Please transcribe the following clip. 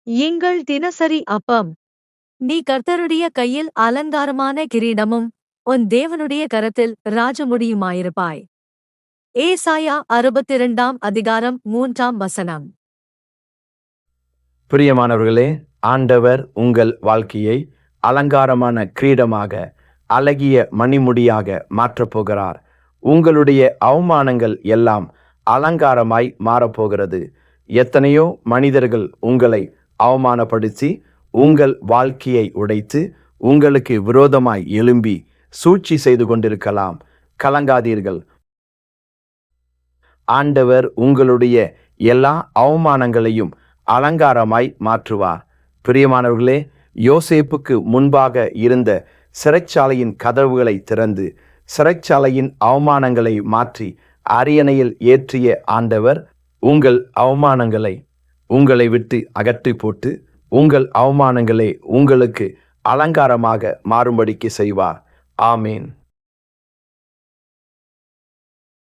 எங்கள் தினசரி அப்பம். நீ கர்த்தருடைய கையில் அலங்காரமான கிரீடமும் உன் தேவனுடைய கரத்தில் ராஜமுடியுமாயிருப்பாய். ஏசாயா 62 அதிகாரம் 3 பிரியமானவர்களே, ஆண்டவர் உங்கள் வாழ்க்கையை அலங்காரமான கிரீடமாக, அழகிய மணிமுடியாக மாற்றப் போகிறார். உங்களுடைய அவமானங்கள் எல்லாம் அலங்காரமாய் மாறப்போகிறது. எத்தனையோ மனிதர்கள் உங்களை அவமானப்படுத்தி உங்கள் வாழ்க்கையை உடைத்து உங்களுக்கு விரோதமாய் எழும்பி சூழ்ச்சி செய்து கொண்டிருக்கலாம். கலங்காதீர்கள். ஆண்டவர் உங்களுடைய எல்லா அவமானங்களையும் அலங்காரமாய் மாற்றுவார். பிரியமானவர்களே, யோசேப்புக்கு முன்பாக இருந்த சிறைச்சாலையின் கதவுகளை திறந்து சிறைச்சாலையின் அவமானங்களை மாற்றி அரியணையில் ஏற்றிய ஆண்டவர் உங்கள் அவமானங்களை உங்களை விட்டு அகற்றி போட்டு உங்கள் அவமானங்களை உங்களுக்கு அலங்காரமாக மாறும்படிக்கு செய்வார். ஆமேன்.